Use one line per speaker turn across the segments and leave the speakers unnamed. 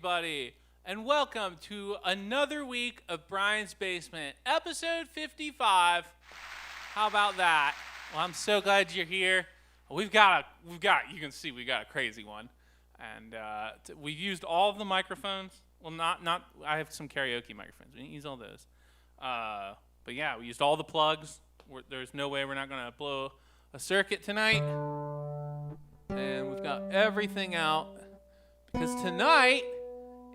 everybody, and welcome to another week of Brian's Basement, episode 55. How about that? Well, I'm so glad you're here. You can see we got a crazy one, and we've used all of the microphones. Well, not. I have some karaoke microphones. We didn't use all those, but yeah, we used all the plugs. There's no way we're not gonna blow a circuit tonight, and we've got everything out. Because tonight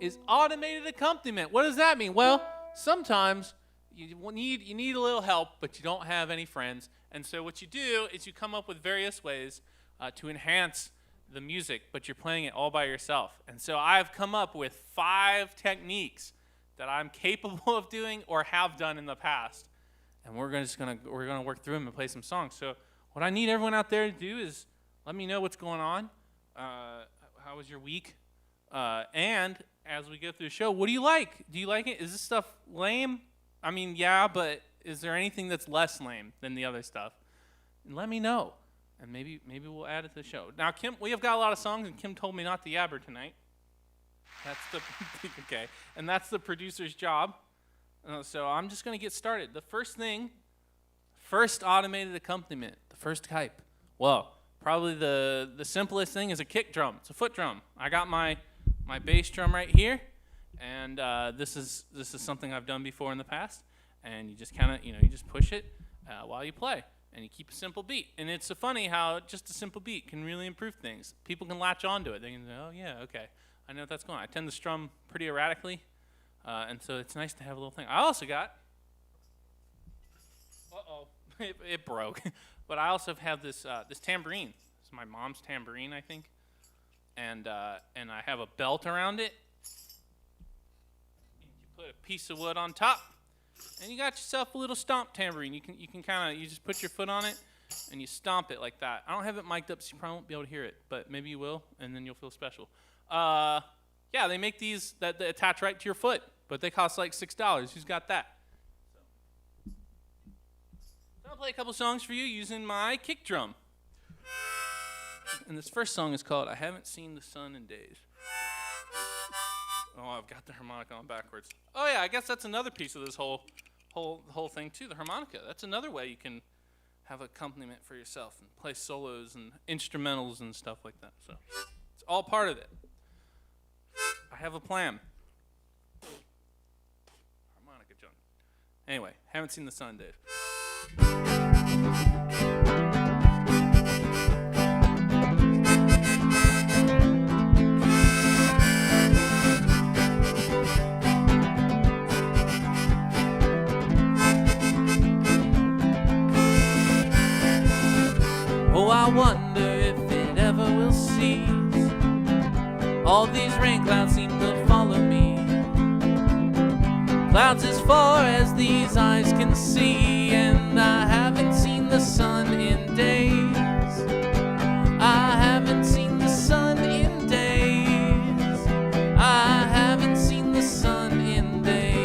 is automated accompaniment. What does that mean? Well, sometimes you need a little help, but you don't have any friends. And so what you do is you come up with various ways to enhance the music, but you're playing it all by yourself. And so I've come up with 5 techniques that I'm capable of doing or have done in the past. And we're gonna work through them and play some songs. So what I need everyone out there to do is let me know what's going on. How was your week? And as we go through the show, what do you like? Do you like it? Is this stuff lame? I mean, yeah, but is there anything that's less lame than the other stuff? And let me know, and maybe we'll add it to the show. Now, Kim, we have got a lot of songs, and Kim told me not to yabber tonight. That's the okay, and that's the producer's job. So I'm just gonna get started. The first automated accompaniment, the first type. Well, probably the simplest thing is a kick drum. It's a foot drum. I got my bass drum right here, and this is something I've done before in the past. And you just kind of, you just push it while you play, and you keep a simple beat. And it's so funny how just a simple beat can really improve things. People can latch onto it. They can say, oh yeah, okay, I know what that's going on. I tend to strum pretty erratically, and so it's nice to have a little thing. I also got, it broke, but I also have this tambourine. It's my mom's tambourine, I think. And I have a belt around it. You put a piece of wood on top, and you got yourself a little stomp tambourine. You can kind of just put your foot on it, and you stomp it like that. I don't have it mic'd up, so you probably won't be able to hear it, but maybe you will, and then you'll feel special. Yeah, they make these that attach right to your foot, but they cost like $6. Who's got that? So I'll play a couple songs for you using my kick drum. And this first song is called I Haven't Seen the Sun in Days. Oh, I've got the harmonica on backwards. Oh yeah, I guess that's another piece of this whole thing too, the harmonica. That's another way you can have accompaniment for yourself and play solos and instrumentals and stuff like that. So it's all part of it. I have a plan. Harmonica junk. Anyway, haven't seen the sun in days. Oh, I wonder if it ever will cease. All these rain clouds seem to follow me. Clouds as far as these eyes can see, and I haven't seen the sun in days. I haven't seen the sun in days. I haven't seen the sun in days.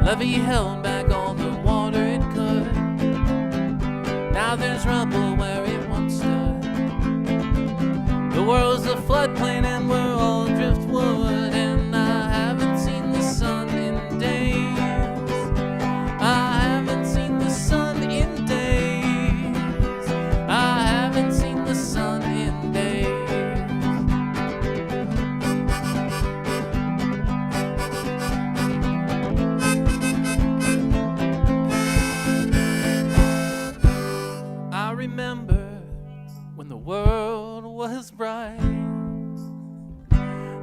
Levee held back all the water it could. Now there's rubble where it once stood. The world's a floodplain and we're all driftwood. And I haven't seen the sun in days. I haven't seen the sun in days. I haven't seen the sun in days. Remember when the world was bright,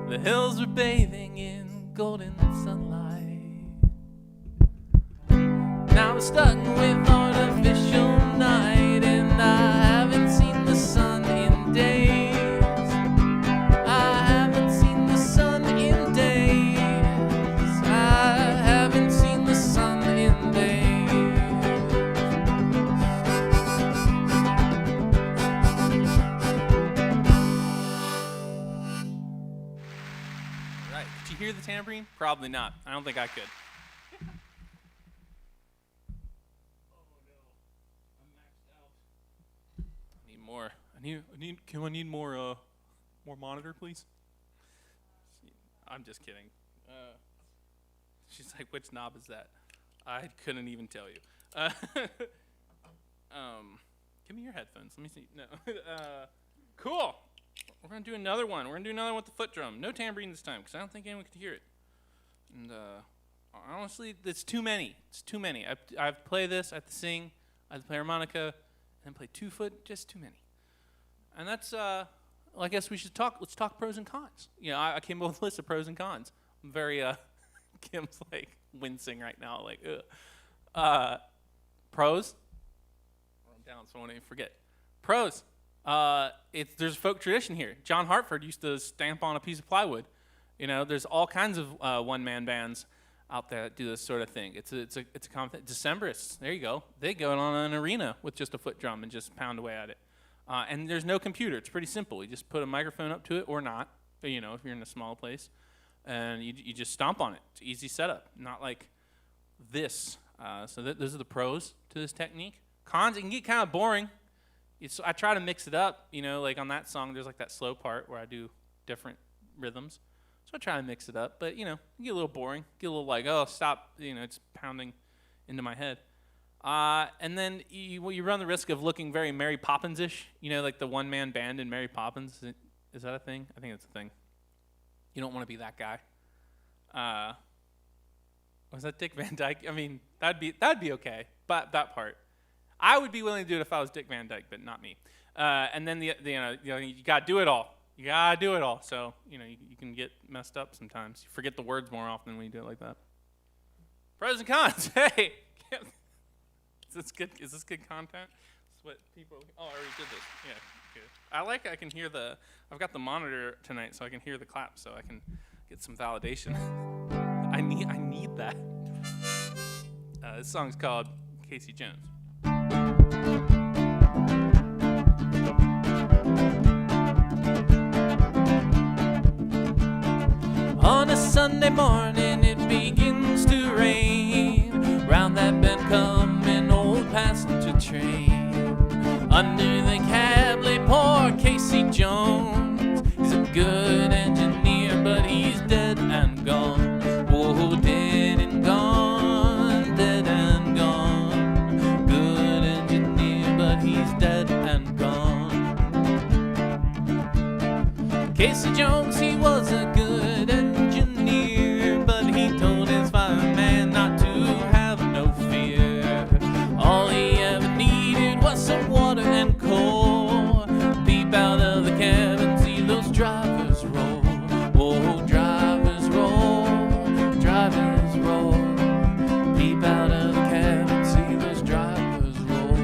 the hills were bathing in golden sunlight. Now we're stuck with artificial night, and I haven't seen the sun in days. I haven't seen the sun in days. I haven't seen the sun in days. tambourine? Probably not. I don't think I could. Need more. Can I need more monitor, please? I'm just kidding. She's like, which knob is that? I couldn't even tell you. Give me your headphones. Let me see. No. Cool. We're gonna do another one. We're gonna do another one with the foot drum. No tambourine this time, because I don't think anyone could hear it. And honestly, it's too many. It's too many. I have to play this. I have to sing. I have to play harmonica, and play 2 foot. Just too many. And that's. Well, I guess we should talk. Let's talk pros and cons. You know, I came up with a list of pros and cons. I'm very. Kim's like wincing right now. Like, ugh. Pros. I'm down, so I won't even forget. Pros. There's a folk tradition here. John Hartford used to stamp on a piece of plywood. You know, there's all kinds of one-man bands out there that do this sort of thing. It's a Decemberists. There you go. They go on an arena with just a foot drum and just pound away at it. And there's no computer. It's pretty simple. You just put a microphone up to it or not. You know, if you're in a small place, and you just stomp on it. It's an easy setup. Not like this. So those are the pros to this technique. Cons, it can get kind of boring. I try to mix it up, you know, like on that song, there's like that slow part where I do different rhythms. So I try to mix it up, but, you know, it get a little boring, get a little like, oh, stop, you know, it's pounding into my head. And then you run the risk of looking very Mary Poppins-ish, you know, like the one-man band in Mary Poppins. Is that a thing? I think it's a thing. You don't want to be that guy. Was that Dick Van Dyke? I mean, that'd be okay, but that part. I would be willing to do it if I was Dick Van Dyke, but not me. And then you gotta do it all. You gotta do it all. So you know you can get messed up sometimes. You forget the words more often when you do it like that. Pros and cons. Hey, is this good? Is this good content? That's what people. Oh, I already did this. Yeah, good. I can hear I've got the monitor tonight, so I can hear the clap, so I can get some validation. I need that. This song's called Casey Jones. On a Sunday morning it begins to rain. Round that bend come an old passenger train. Under the cab lay poor Casey Jones. He's a good engineer, but he's dead and gone. Oh, dead and gone, dead and gone. Good engineer, but he's dead and gone. Casey Jones, he was a good engineer, but he told his fireman not to have no fear. All he ever needed was some water and coal. Peep out of the cab and see those drivers roll. Oh, drivers roll, drivers roll. Peep out of the cab and see those drivers roll.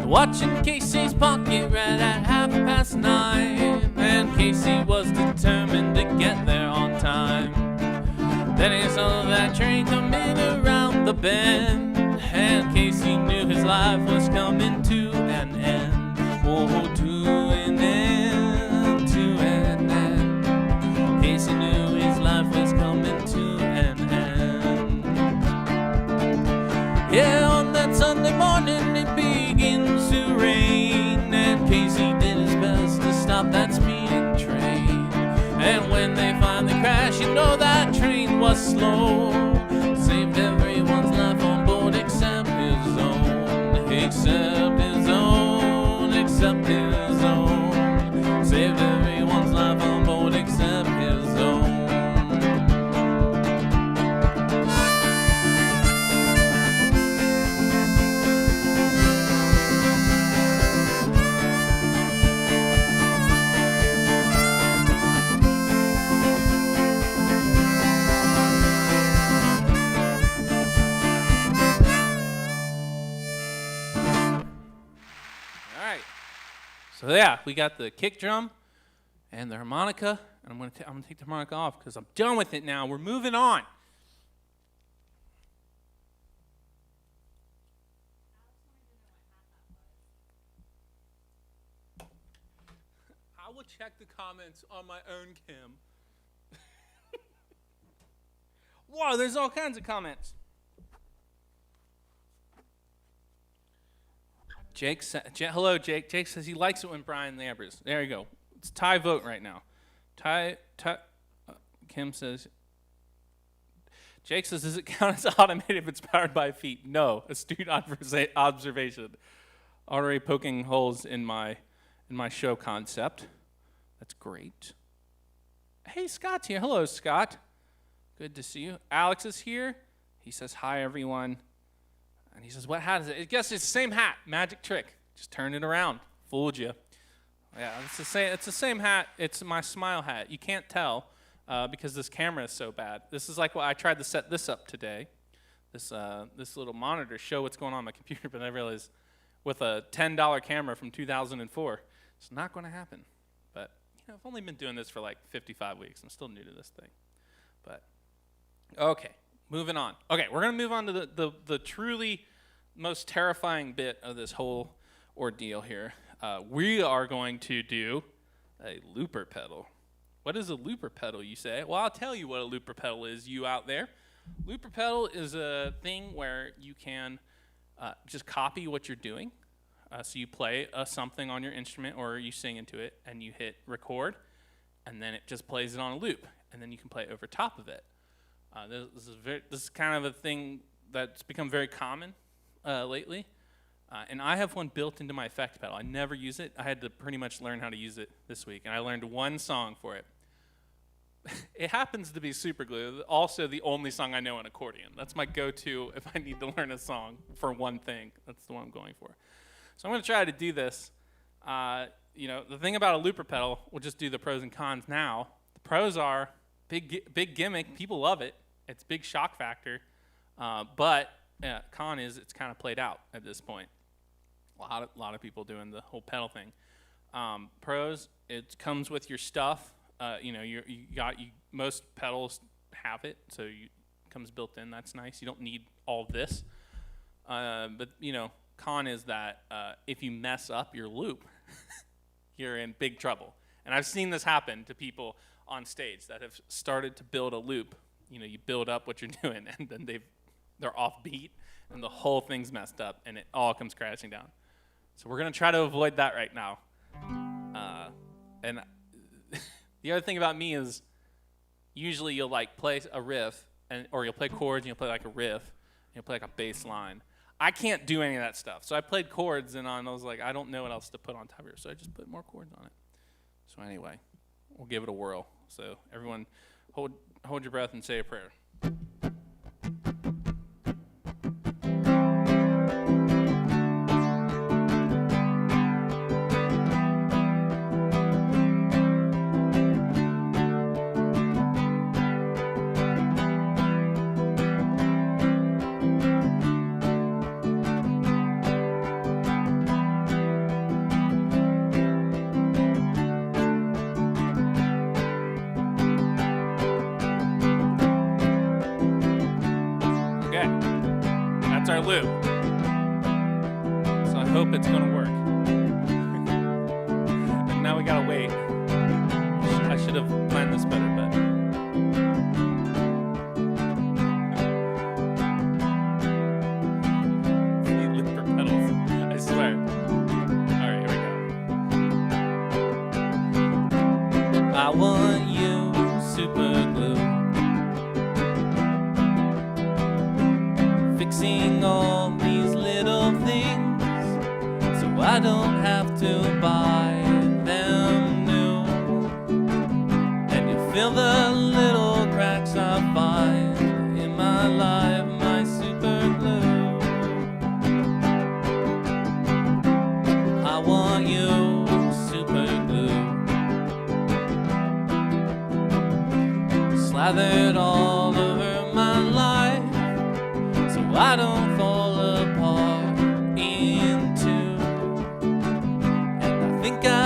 Watching Casey's pocket right at 9:30, and Casey was determined to get there on time. Then he saw that train coming around the bend, and Casey knew his life was coming to an end. Oh, to an end, to an end. Casey knew his life was coming to an end. Yeah, on that Sunday morning it begins to rain, and Casey did his best to stop that speeding train. And when they finally crashed, you know that train was slow. Saved everyone's life on board except his own. Except his own, except his own. Saved everyone's life on board except his own. So yeah, we got the kick drum and the harmonica, and I'm gonna take the harmonica off because I'm done with it now. We're moving on. I will check the comments on my own cam. Whoa, there's all kinds of comments. Hello, Jake. Jake says he likes it when Brian yabbers. There you go. It's tie vote right now. Kim says, Jake says, does it count as automated if it's powered by feet? No, astute observation. Already poking holes in my show concept. That's great. Hey, Scott's here. Hello, Scott. Good to see you. Alex is here. He says, hi, everyone. And he says, what hat is it? I guess it's the same hat. Magic trick. Just turn it around. Fooled you. Yeah, it's the same hat. It's my smile hat. You can't tell because this camera is so bad. This is like what I tried to set this up today. This little monitor show what's going on my computer, but I realized with a $10 camera from 2004, it's not going to happen. But I've only been doing this for like 55 weeks. I'm still new to this thing. But okay. Moving on. Okay, we're going to move on to the truly most terrifying bit of this whole ordeal here. We are going to do a looper pedal. What is a looper pedal, you say? Well, I'll tell you what a looper pedal is, you out there. Looper pedal is a thing where you can just copy what you're doing. So you play something on your instrument or you sing into it, and you hit record, and then it just plays it on a loop, and then you can play it over top of it. This is kind of a thing that's become very common lately, and I have one built into my effect pedal. I never use it. I had to pretty much learn how to use it this week, and I learned one song for it. It happens to be Super Glue, also the only song I know in accordion. That's my go-to if I need to learn a song for one thing. That's the one I'm going for. So I'm going to try to do this. The thing about a looper pedal, we'll just do the pros and cons now. The pros are big gimmick. People love it. It's big shock factor, but con is it's kind of played out at this point. A lot of people doing the whole pedal thing. Pros, it comes with your stuff. Most pedals have it, so it comes built in. That's nice. You don't need all this. But con is that if you mess up your loop, you're in big trouble. And I've seen this happen to people on stage that have started to build a loop. You build up what you're doing, and then they're off beat, and the whole thing's messed up, and it all comes crashing down. So we're going to try to avoid that right now. And the other thing about me is usually you'll play a riff, or you'll play chords, and you'll play like a riff, and you'll play like a bass line. I can't do any of that stuff. So I played chords, and I was like, I don't know what else to put on top of it, so I just put more chords on it. So anyway, we'll give it a whirl. So everyone hold your breath and say a prayer. Our loop. So I hope it's gonna work. And now we gotta wait. I should have planned this better, but need looper pedals. I swear. Alright, here we go. I want you, super glue. Fixing all these little things so I don't have to buy them new. And you fill the little cracks I find in my life, my super glue. I want you, super glue. Slathered all over my life so I don't fall apart in two. And I think I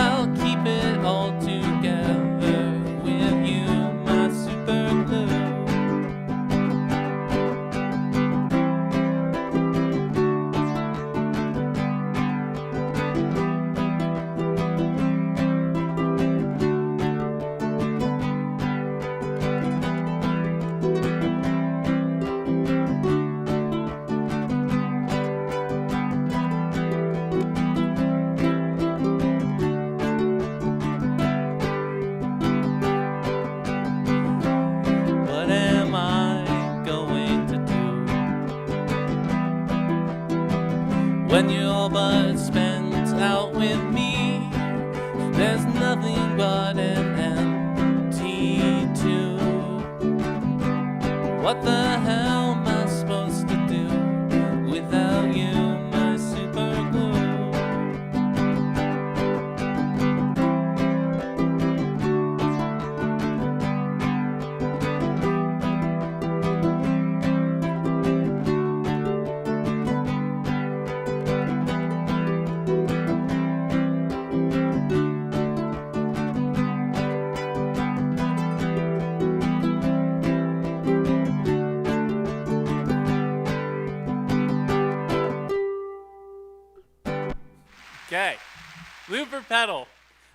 Okay. Looper pedal.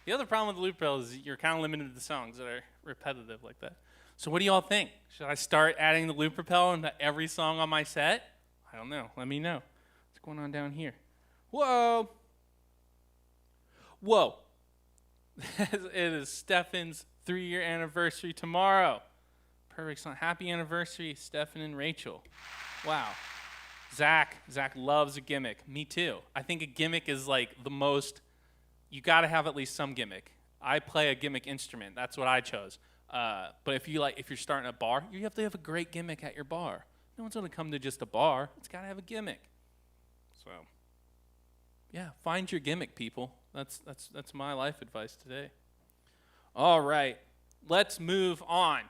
The other problem with the looper pedal is you're kind of limited to the songs that are repetitive like that. So what do y'all think? Should I start adding the looper pedal into every song on my set? I don't know. Let me know. What's going on down here? Whoa. Whoa. It is Stefan's 3-year anniversary tomorrow. Perfect song. Happy anniversary, Stefan and Rachel. Wow. Zach loves a gimmick. Me too. I think a gimmick is like the most, you got to have at least some gimmick. I play a gimmick instrument. That's what I chose. But if you're starting a bar, you have to have a great gimmick at your bar. No one's going to come to just a bar. It's got to have a gimmick. So, yeah, find your gimmick, people. That's my life advice today. All right, let's move on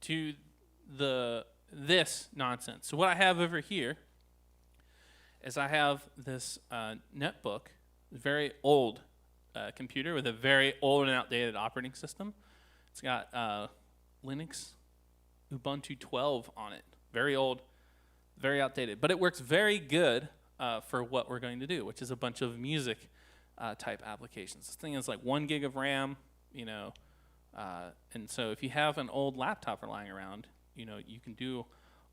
to this nonsense. So what I have over here is I have this netbook, very old computer with a very old and outdated operating system. It's got Linux Ubuntu 12 on it. Very old, very outdated. But it works very good for what we're going to do, which is a bunch of music type applications. This thing is like 1 gig of RAM, and so if you have an old laptop lying around, you can do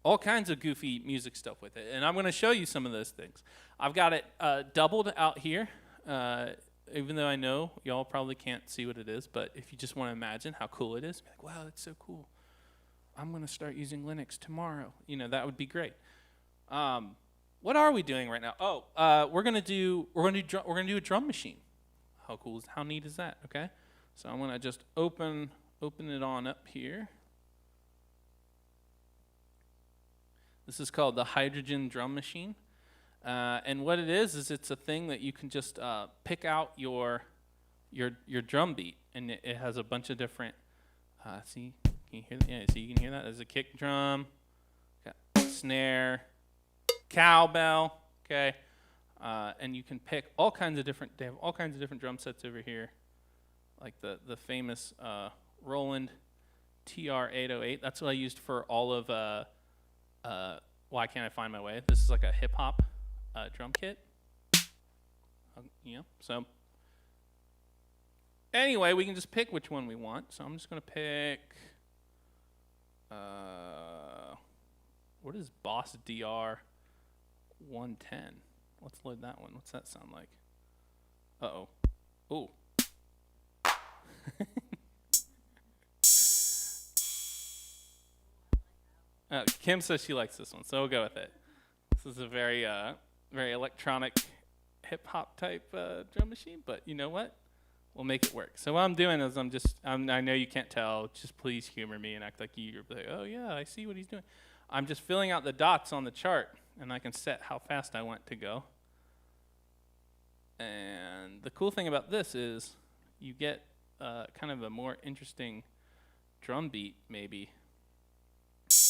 all kinds of goofy music stuff with it. And I'm going to show you some of those things. I've got it doubled out here, even though I know y'all probably can't see what it is, but if you just want to imagine how cool it is, be like, wow, that's so cool. I'm going to start using Linux tomorrow. That would be great. What are we doing right now? We're going to do a drum machine. How neat is that? Okay. So I'm going to just open it on up here. This is called the hydrogen drum machine. And what it is it's a thing that you can just pick out your drum beat, and it has a bunch of different. See, can you hear that? Yeah, so you can hear that. There's a kick drum, got snare, cowbell. Okay, and you can pick all kinds of different. They have all kinds of different drum sets over here, like the famous Roland TR-808. That's what I used for all of. Why Can't I Find My Way? This is like a hip hop drum kit. So anyway, we can just pick which one we want. So I'm just going to pick, what is Boss DR 110? Let's load that one. What's that sound like? Uh-oh. Ooh. Kim says she likes this one, so we'll go with it. This is a very electronic hip-hop type drum machine, but you know what? We'll make it work. So what I'm doing is I know you can't tell, just please humor me and act like you're like, oh yeah, I see what he's doing. I'm just filling out the dots on the chart, and I can set how fast I want to go. And the cool thing about this is you get kind of a more interesting drum beat, maybe,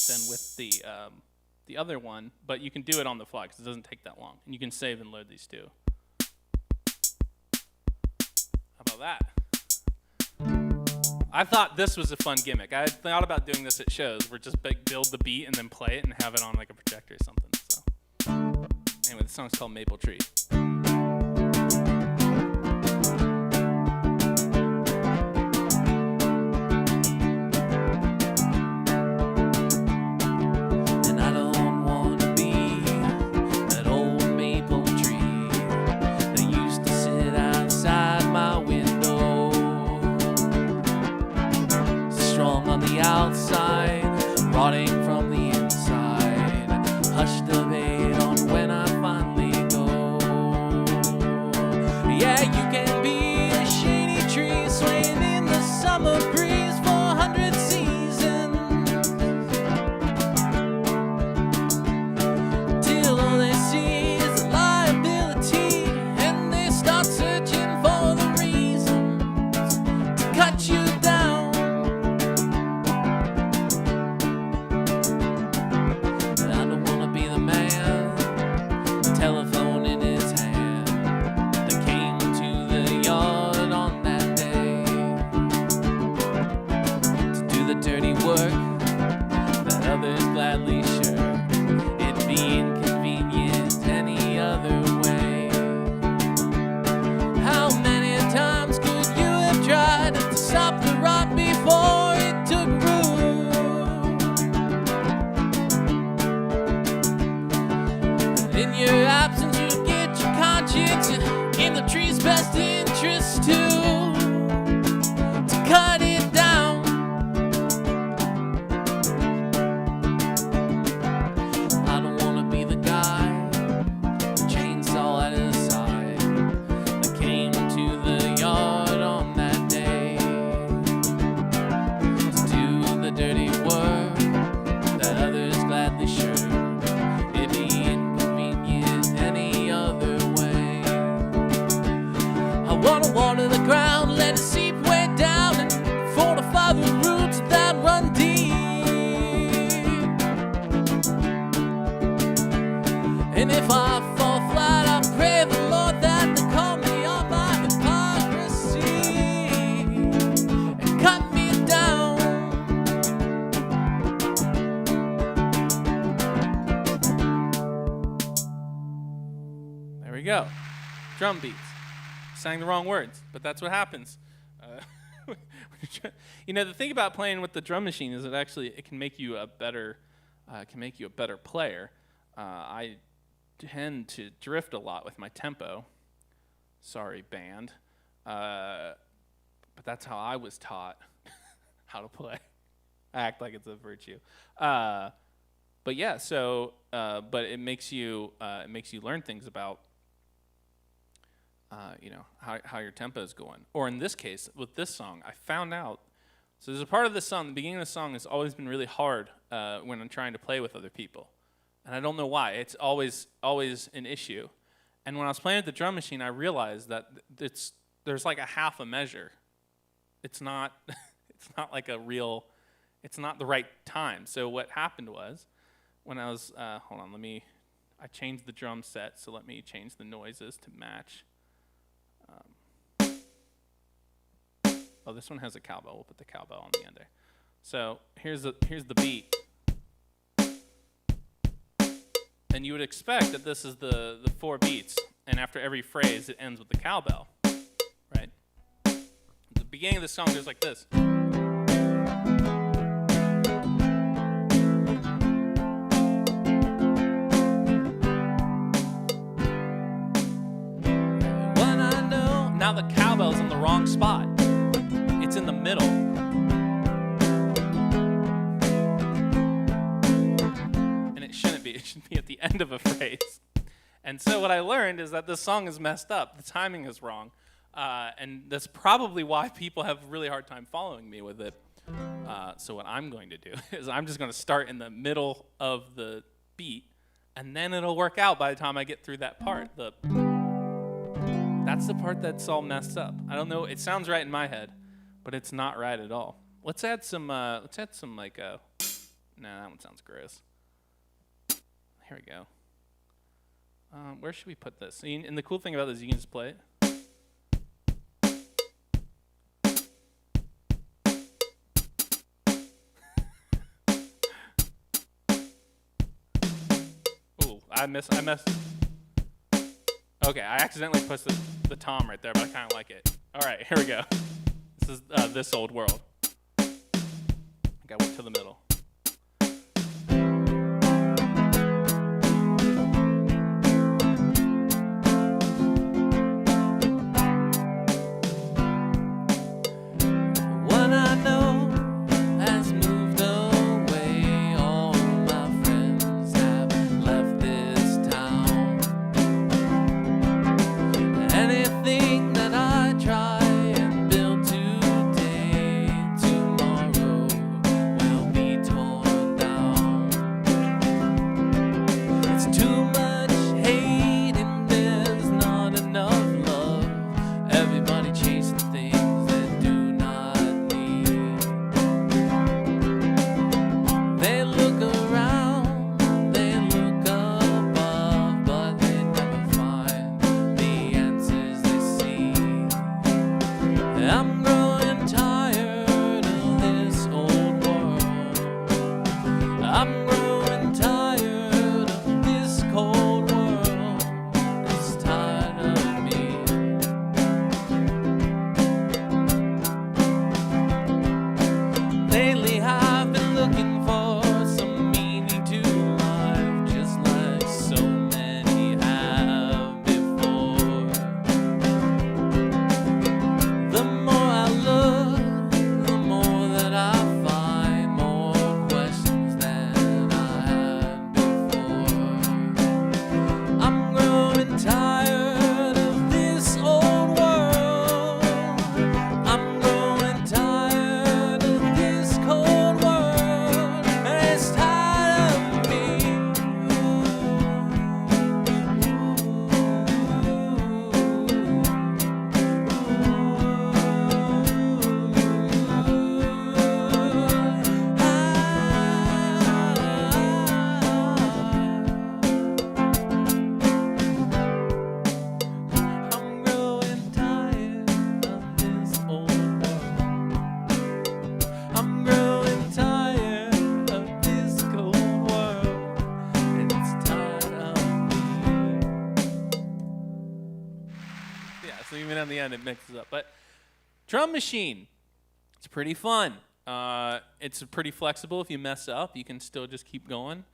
than with the other one, but you can do it on the fly because it doesn't take that long, and you can save and load these too. How about that? I thought this was a fun gimmick. I had thought about doing this at shows where just build the beat and then play it and have it on like a projector or something. So anyway, the song's called Maple Tree.
Outside, rotting from the inside. Hush debate on when I finally go. Yeah, you can be a shady tree swaying in the summer breeze for 100 seasons, till all they see is liability, and they start searching for the reasons to cut you down. country's best interest to cut it down. I don't wanna be the guy, chainsaw at his side, that came to the yard on that day to do the dirty work that others gladly shirk. It'd be inconvenient any other way. I wanna water the ground, let it seep way down, and fortify the roots that run deep. And if I fall flat, I pray the Lord that they call me on my hypocrisy and cut me down.
There we go. Drum beats. Sang the wrong words, but that's what happens. You know, the thing about playing with the drum machine is it can make you a better player. I tend to drift a lot with my tempo. Sorry, band. But that's how I was taught how to play. I act like it's a virtue. But yeah, so but it makes you learn things about how your tempo is going. Or in this case, with this song, I found out. So there's a part of the song. The beginning of the song has always been really hard when I'm trying to play with other people, and I don't know why. It's always an issue. And when I was playing with the drum machine, I realized that there's like a half a measure. It's not like a real. It's not the right time. So what happened was, when I was hold on, I changed the drum set. So let me change the noises to match. Oh, this one has a cowbell. We'll put the cowbell on the end there. So here's the beat. And you would expect that this is the 4 beats, and after every phrase, it ends with the cowbell, right? At the beginning of the song goes like this. When I know, now the cowbell's in the wrong spot. It's in the middle. And it shouldn't be. It should be at the end of a phrase. And so what I learned is that this song is messed up. The timing is wrong. And that's probably why people have a really hard time following me with it. So what I'm going to do is I'm just going to start in the middle of the beat, and then it'll work out by the time I get through that part. That's the part that's all messed up. I don't know. It sounds right in my head, but it's not right at all. Let's add some no, that one sounds gross. Here we go. Where should we put this? And the cool thing about this is you can just play it. Ooh, I missed. Okay, I accidentally pushed the tom right there, but I kind of like it. All right, here we go. This is This Old World. I got one to the middle.
One I know has moved away. All my friends have left this town. Anything that I try and build today, tomorrow will be torn
again, it mixes up. But drum machine, it's pretty fun. It's pretty flexible. If you mess up, you can still just keep going.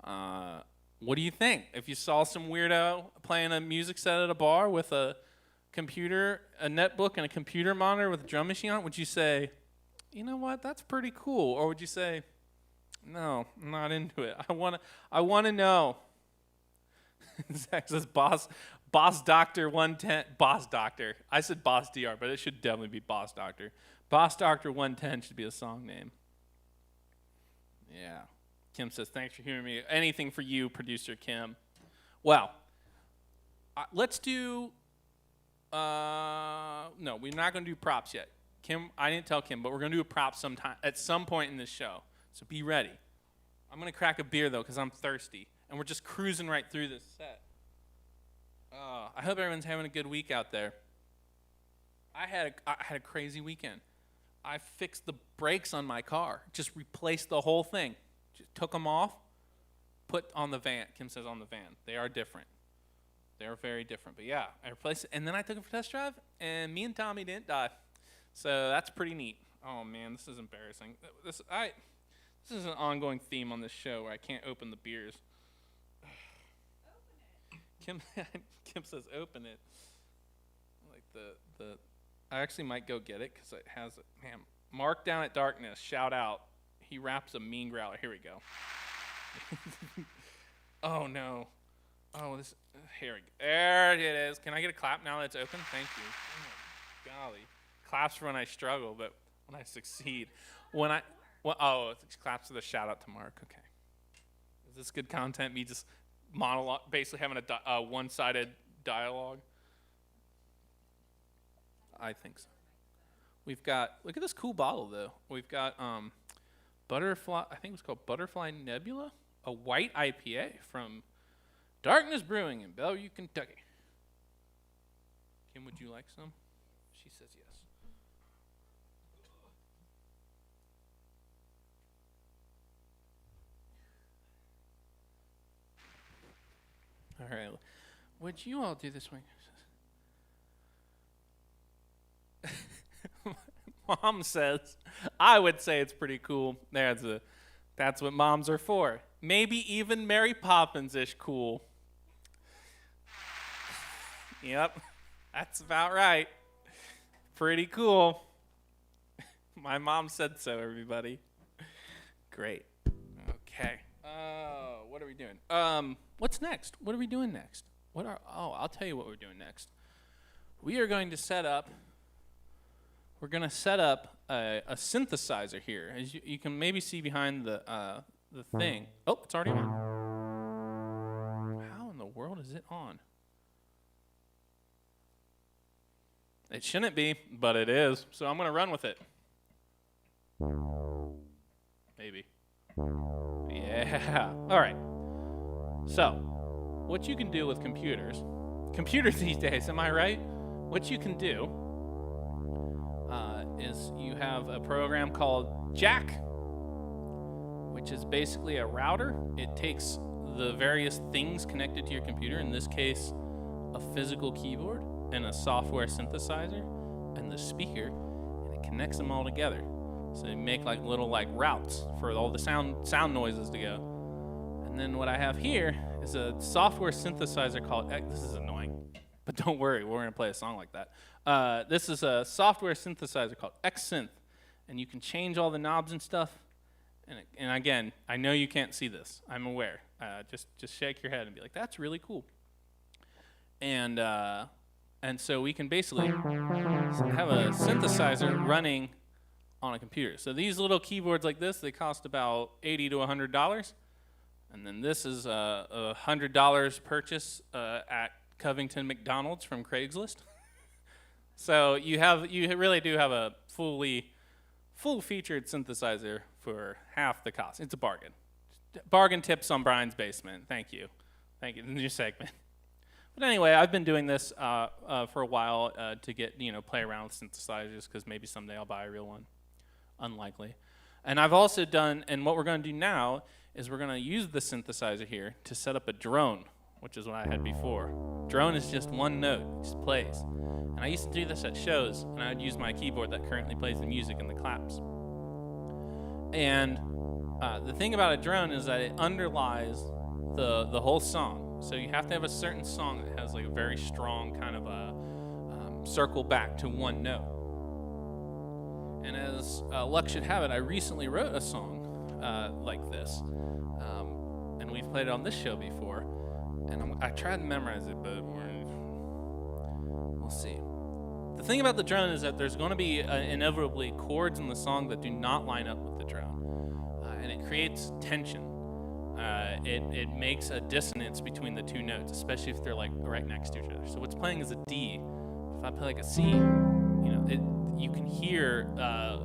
What do you think? If you saw some weirdo playing a music set at a bar with a computer, a netbook, and a computer monitor with a drum machine on it, would you say, you know what, that's pretty cool? Or would you say, no, I'm not into it. I want to know. Zach says boss doctor 110, boss doctor. I said boss dr, but it should definitely be boss doctor. Boss doctor 110 should be a song name. Yeah. Kim says, thanks for hearing me. Anything for you, producer Kim. Well, let's do, no, we're not going to do props yet. Kim, I didn't tell Kim, but we're going to do a prop sometime at some point in this show. So be ready. I'm going to crack a beer, though, because I'm thirsty. And we're just cruising right through this set. I hope everyone's having a good week out there. I had a crazy weekend. I fixed the brakes on my car. Just replaced the whole thing. Just took them off, put on the van. Kim says on the van. They are different. They're very different. But yeah, I replaced it. And then I took it for test drive, and me and Tommy didn't die. So that's pretty neat. Oh, man, this is embarrassing. This is an ongoing theme on this show where I can't open the beers. Kim says open it. Like the I actually might go get it because it has it. Man, Mark down at Darkness, shout out. He wraps a mean growler. Here we go. Oh no. Oh, this. Here we go. There it is. Can I get a clap now that it's open? Thank you. Oh, golly. Claps for when I struggle, but when I succeed. It's claps for the shout out to Mark. Okay. Is this good content? Me just monologue, basically having a one-sided dialogue. I think so. We've got, look at this cool bottle though. We've got Butterfly, I think it's called Butterfly Nebula, a white IPA from Darkness Brewing in Bellevue, Kentucky. Kim, would you like some? She says yes. All right. Would you all do this one? Mom says, I would say it's pretty cool. That's what moms are for. Maybe even Mary Poppins-ish cool. Yep, that's about right. Pretty cool. My mom said so, everybody. Great. Okay. What are we doing? What's next? What are we doing next? I'll tell you what we're doing next. We are going to set up a synthesizer here. As you can maybe see behind the thing. Oh, it's already on. How in the world is it on? It shouldn't be, but it is. So I'm going to run with it. Maybe. Yeah. All right. So, what you can do with computers these days, am I right? What you can do is you have a program called Jack, which is basically a router. It takes the various things connected to your computer, in this case, a physical keyboard and a software synthesizer and the speaker, and it connects them all together. So you make like little routes for all the sound noises to go. And then what I have here is a software synthesizer called, this is annoying, but don't worry, we're going to play a song like that. This is a software synthesizer called X-Synth, and you can change all the knobs and stuff. And again, I know you can't see this. I'm aware. Just shake your head and be like, that's really cool. And so we can basically have a synthesizer running on a computer. So these little keyboards like this, they cost about $80 to $100. And then this is a $100 purchase at Covington McDonald's from Craigslist. So you really do have a full-featured synthesizer for half the cost. It's a bargain. Bargain tips on Brian's Basement. Thank you. New segment. But anyway, I've been doing this for a while to get play around with synthesizers because maybe someday I'll buy a real one. Unlikely. And I've also done, and what we're going to do now is we're going to use the synthesizer here to set up a drone. which is what I had before. Drone is just one note, it just plays. And I used to do this at shows, and I would use my keyboard that currently plays the music and the claps. And the thing about a drone is that it underlies the whole song. So you have to have a certain song that has like a very strong kind of a circle back to one note. And as luck should have it, I recently wrote a song like this. And we've played it on this show before. And I tried to memorize it, but we'll see. The thing about the drone is that there's going to be inevitably chords in the song that do not line up with the drone. And it creates tension. It makes a dissonance between the two notes, especially if they're like right next to each other. So what's playing is a D. If I play like a C, you can hear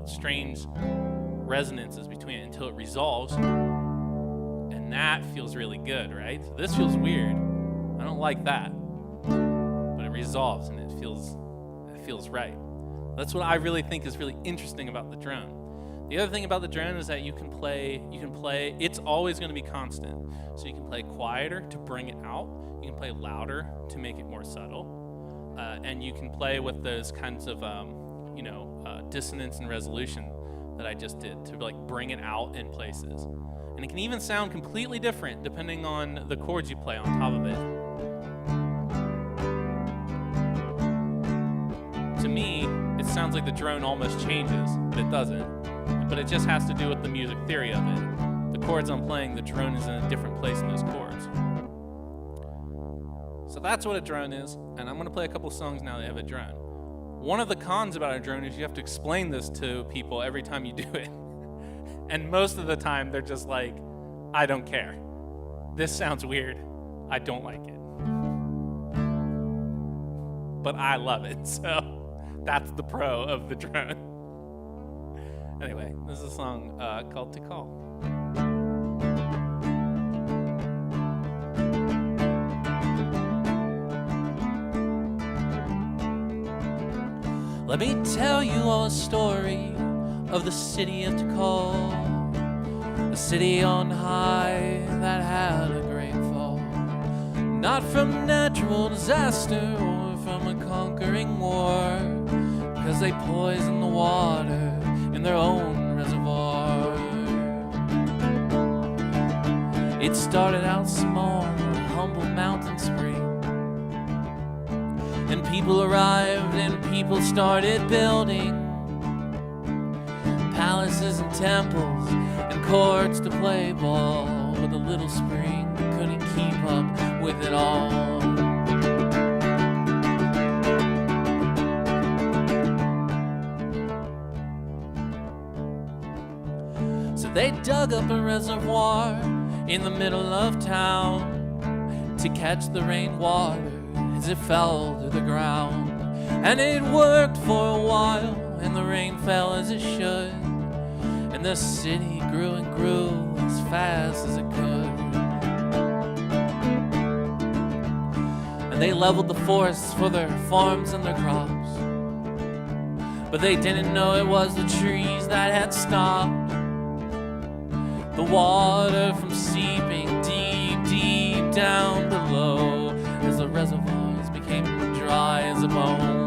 strange resonances between it until it resolves, and that feels really good, right? So this feels weird. I don't like that, but it resolves and it feels right. That's what I really think is really interesting about the drone. The other thing about the drone is that you can play, it's always going to be constant. So you can play quieter to bring it out, you can play louder to make it more subtle, and you can play with those kinds of, dissonance and resolution that I just did to like bring it out in places. And it can even sound completely different depending on the chords you play on top of it. To me, it sounds like the drone almost changes, but it doesn't. But it just has to do with the music theory of it. The chords I'm playing, the drone is in a different place in those chords. So that's what a drone is, and I'm going to play a couple songs now that have a drone. One of the cons about a drone is you have to explain this to people every time you do it. And most of the time, they're just like, I don't care. This sounds weird. I don't like it. But I love it, so that's the pro of the drone. Anyway, this is a song called To Call.
Let me tell you all a story of the city of Tikal, a city on high that had a great fall, not from natural disaster or from a conquering war, because they poisoned the water in their own reservoir. It started out small, a humble mountain spring, and people arrived and people started building palaces and temples and courts to play ball, but the little spring couldn't keep up with it all. So they dug up a reservoir in the middle of town to catch the rainwater as it fell to the ground. And it worked for a while, and the rain fell as it should, and the city grew and grew as fast as it could. And they leveled the forests for their farms and their crops, but they didn't know it was the trees that had stopped the water from seeping deep, deep down below, as the reservoirs became dry as a bone.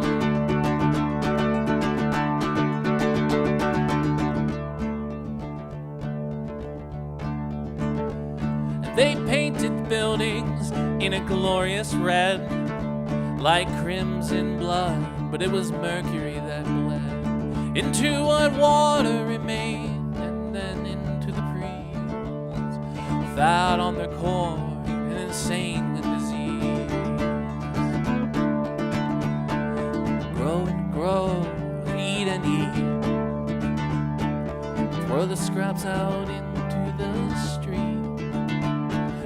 And they painted buildings in a glorious red, like crimson blood, but it was mercury that bled into what water remained, and then into the breeze, without on their corn and insane with disease. Grow and grow, eat and eat, throw the scraps out into the street,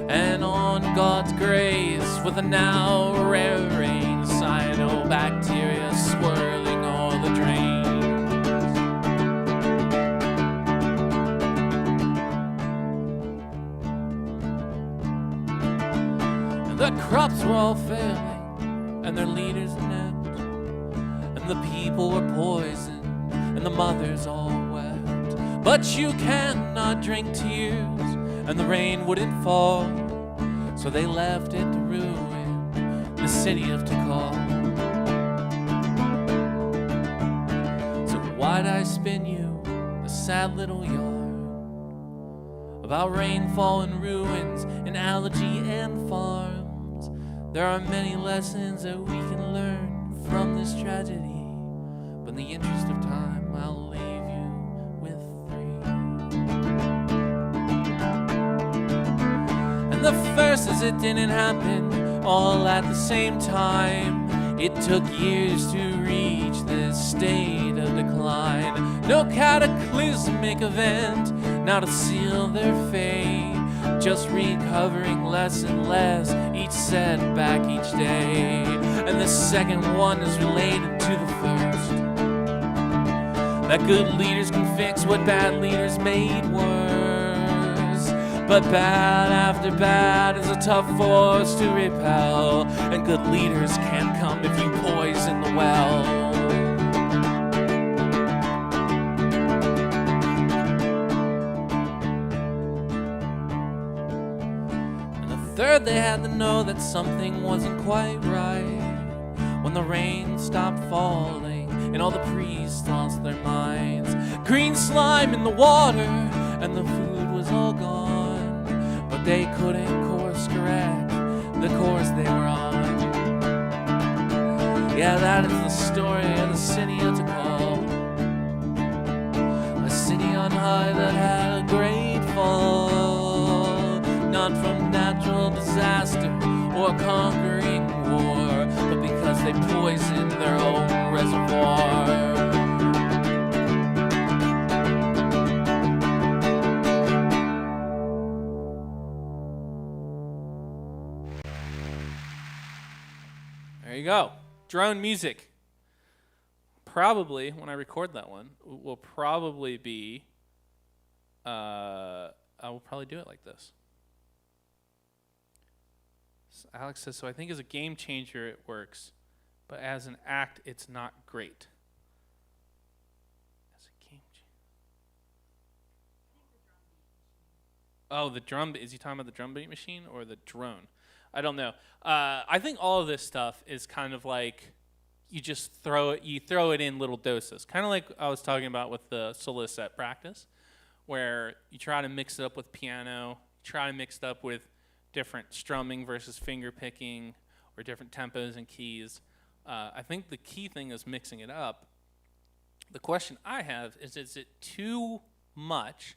and on God's grace, with a now rare rain, cyanobacteria swirling o'er the drains. And the crops were all failing, and their leaders inept, and the people were poisoned, and the mothers all wept. But you cannot drink tears, and the rain wouldn't fall, So they left it to ruin the city of Tikal. So why'd I spin you a sad little yarn about rainfall and ruins and algae and farms? There are many lessons that we can learn from this tragedy, but in the interest of time, I'll leave you with 3. And the first is it didn't happen all at the same time. It took years to reach this state of decline. No cataclysmic event now to seal their fate, just recovering less and less each setback each day. And the second one is related to the first, that good leaders can fix what bad leaders made worse. But bad after bad is a tough force to repel, and good leaders can't come if you poison the well. Third, they had to know that something wasn't quite right when the rain stopped falling and all the priests lost their minds. Green slime in the water and the food was all gone, but they couldn't course correct the course they were on. Yeah, that is the story of the city of Tikal, a city on high that had a great fall, not from natural disaster or conquering war, but because they poisoned their own reservoir.
There you go. Drone music. Probably, when I record that one, will probably be, I will probably do it like this. Alex says, so I think as a game changer it works, but as an act it's not great. As a game changer. Oh, the drum beat. Is he talking about the drum beat machine or the drone? I don't know. I think all of this stuff is kind of like you just throw it in little doses. Kind of like I was talking about with the solo set practice, where you try to mix it up with piano, try to mix it up with different strumming versus finger picking or different tempos and keys. I think the key thing is mixing it up. The question I have is it too much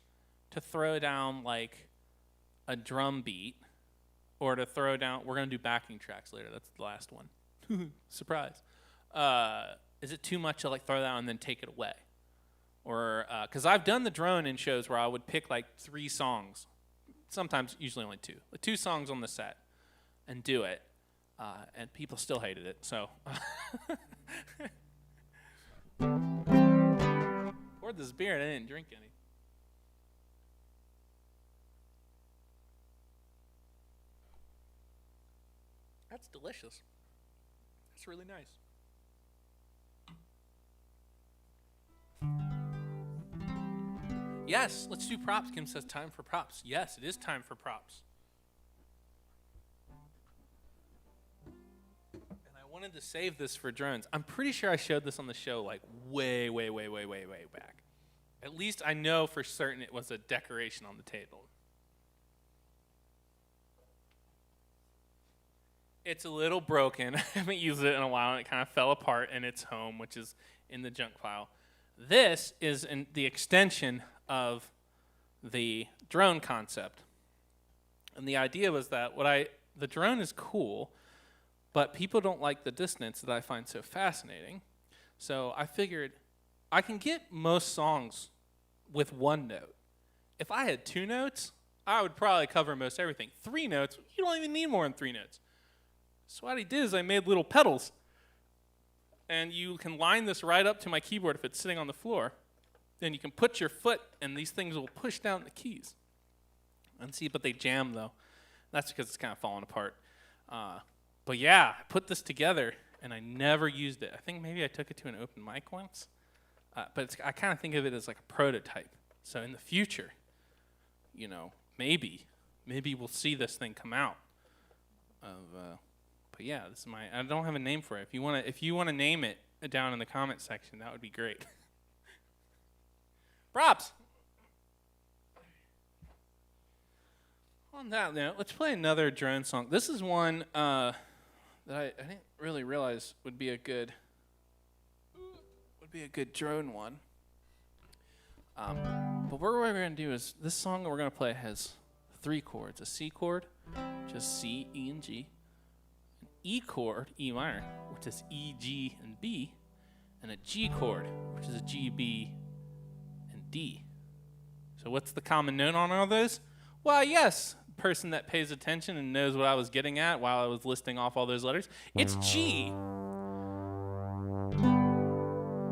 to throw down like a drum beat, or to throw down, we're going to do backing tracks later, that's the last one. Surprise. Is it too much to like throw that on and then take it away? Or, because I've done the drone in shows where I would pick like 3 songs, sometimes usually only 2, but 2 songs on the set and do it, and people still hated it, so. Poured this beer and I didn't drink any. That's delicious. That's really nice. Yes, let's do props. Kim says time for props. Yes, it is time for props. And I wanted to save this for drones. I'm pretty sure I showed this on the show like way back. At least I know for certain it was a decoration on the table. It's a little broken. I haven't used it in a while, and it kind of fell apart in its home, which is in the junk pile. This is the extension of the drone concept. And the idea was that the drone is cool, but people don't like the dissonance that I find so fascinating. So I figured I can get most songs with 1 note. If I had 2 notes, I would probably cover most everything. 3 notes, you don't even need more than 3 notes. So what I did is I made little pedals. And you can line this right up to my keyboard if it's sitting on the floor. Then you can put your foot, and these things will push down the keys. And see, but they jam, though. That's because it's kind of falling apart. But yeah, I put this together, and I never used it. I think maybe I took it to an open mic once. But I kind of think of it as like a prototype. So in the future, maybe we'll see this thing come out. But yeah, this is my. I don't have a name for it. If you wanna name it down in the comment section, that would be great. Props. On that note, let's play another drone song. This is one that I didn't really realize would be a good drone one. But what we're going to do is this song that we're going to play has 3 chords: a C chord, which is C, E, and G; an E chord, E minor, which is E, G, and B; and a G chord, which is a G, B, and D. So what's the common note on all those? Well, yes, person that pays attention and knows what I was getting at while I was listing off all those letters, it's G.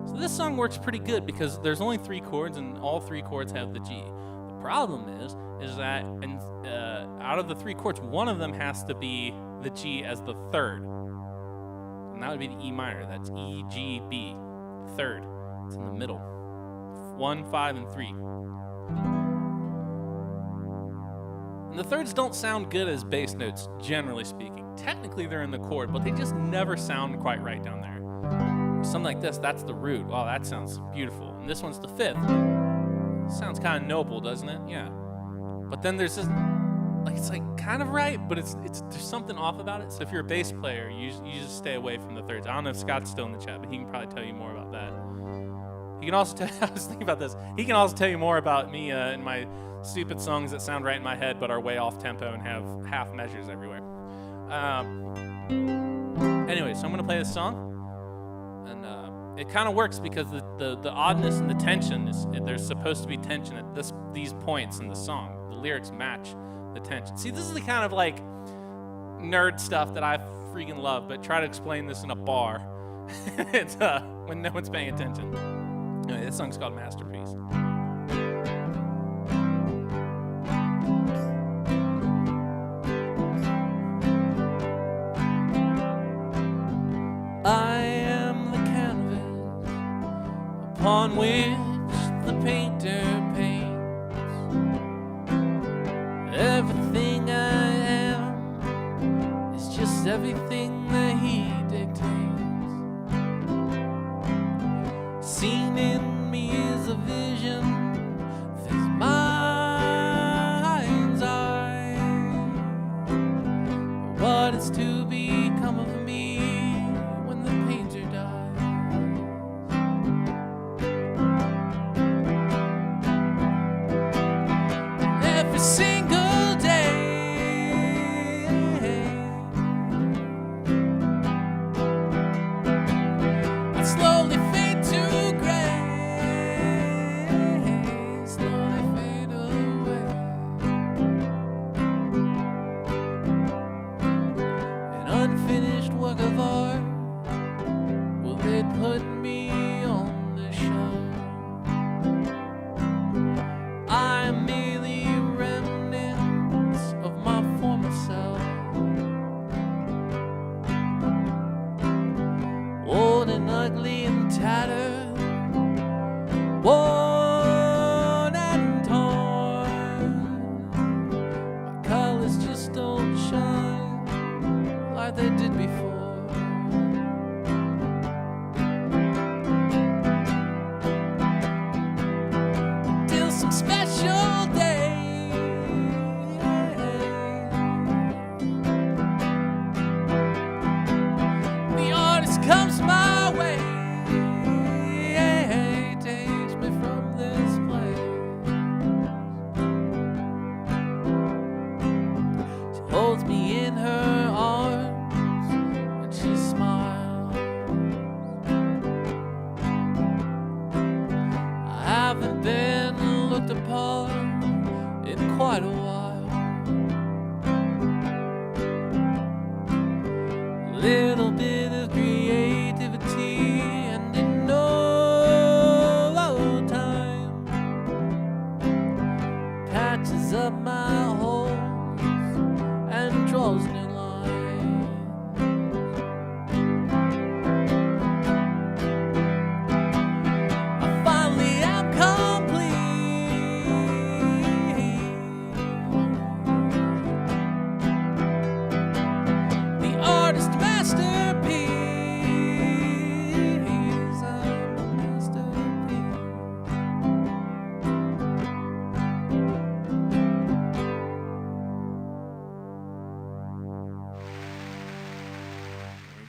So this song works pretty good because there's only 3 chords and all 3 chords have the G. The problem is that out of the 3 chords, one of them has to be the G as the third. And that would be the E minor. That's E, G, B, third. It's in the middle. 1, 5, and 3. And the thirds don't sound good as bass notes, generally speaking. Technically, they're in the chord, but they just never sound quite right down there. Something like this, that's the root. Wow, that sounds beautiful. And this one's the 5th. Sounds kind of noble, doesn't it? Yeah. But then there's this, it's kind of right, but there's something off about it. So if you're a bass player, you just stay away from the thirds. I don't know if Scott's still in the chat, but he can probably tell you more about that. He can also tell. I was thinking about this. He can also tell you more about me and my stupid songs that sound right in my head but are way off tempo and have half measures everywhere. Anyway, so I'm gonna play this song, and it kind of works because the oddness and the tension there's supposed to be tension at these points in the song. The lyrics match the tension. See, this is the kind of nerd stuff that I freaking love, but try to explain this in a bar. It's when no one's paying attention. Anyway, this song's called Masterpiece.
I am the canvas upon which the painter paints. Everything I am is just everything that he dictates. Seen in me is a vision of his mind's eye. What is to become of me when the painter dies? Every single day I slowly fade to gray, slowly fade away. An unfinished work of art, will it put me on the show? I'm merely remnants of my former self, old and ugly and tattered, worn and torn. My colors just don't shine like they did before. Till some special day the artist comes my way, takes me from this place. She holds me in her arms and she smiles. I haven't been looked upon in quite a while. Little bit of creativity and in no time patches up my holes and draws new lines. I finally am complete.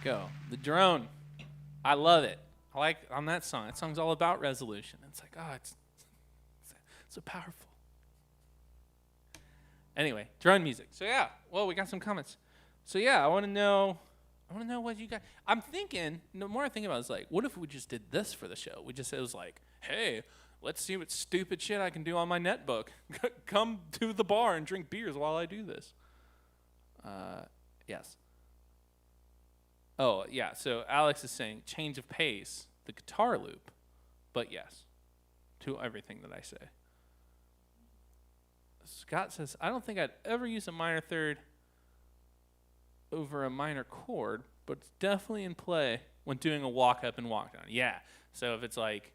go. The drone. I love it. I like on that song. That song's all about resolution. It's like, oh, it's so powerful. Anyway, drone music. So yeah, well, we got some comments. So yeah, I want to know what you got. I'm thinking, the more I think about it, it's like, what if we just did this for the show? It was like, hey, let's see what stupid shit I can do on my netbook. Come to the bar and drink beers while I do this. Yes. Oh, yeah, so Alex is saying change of pace, the guitar loop, but yes, to everything that I say. Scott says, I don't think I'd ever use a minor third over a minor chord, but it's definitely in play when doing a walk up and walk down. Yeah, so if it's like,